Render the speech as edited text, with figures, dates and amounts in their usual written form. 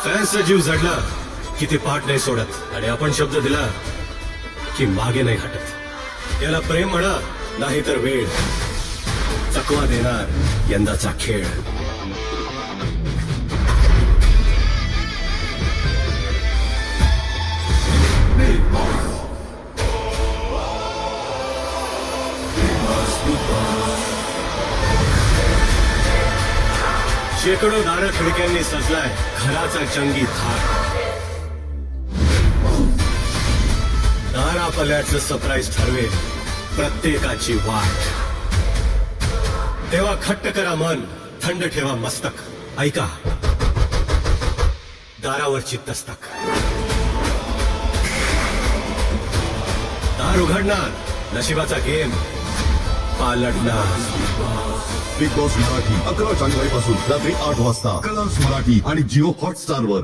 फॅन्सचा जीव जडला की ते पाठ नाही सोडत आणि आपण शब्द दिला की मागे नाही हटत. याला प्रेम म्हणा नाही तर वेळ, चकवा देणार यंदाचा खेळ. शेकडो दार खिडक्यांनी सजलाय घराचा जंगी थाट. दारा पल्याचं सरप्राईज ठरवेल प्रत्येकाची वाट. तेव्हा खट्ट करा मन, थंड ठेवा मस्तक. ऐका दारावरची दस्तक. दार उघडणार नशिबाचा गेम पालटणार. बिग बॉस मराठी 11 जानेवारी पासून रात्री 8 वाजता कलर्स मराठी आणि जिओ हॉटस्टार वर.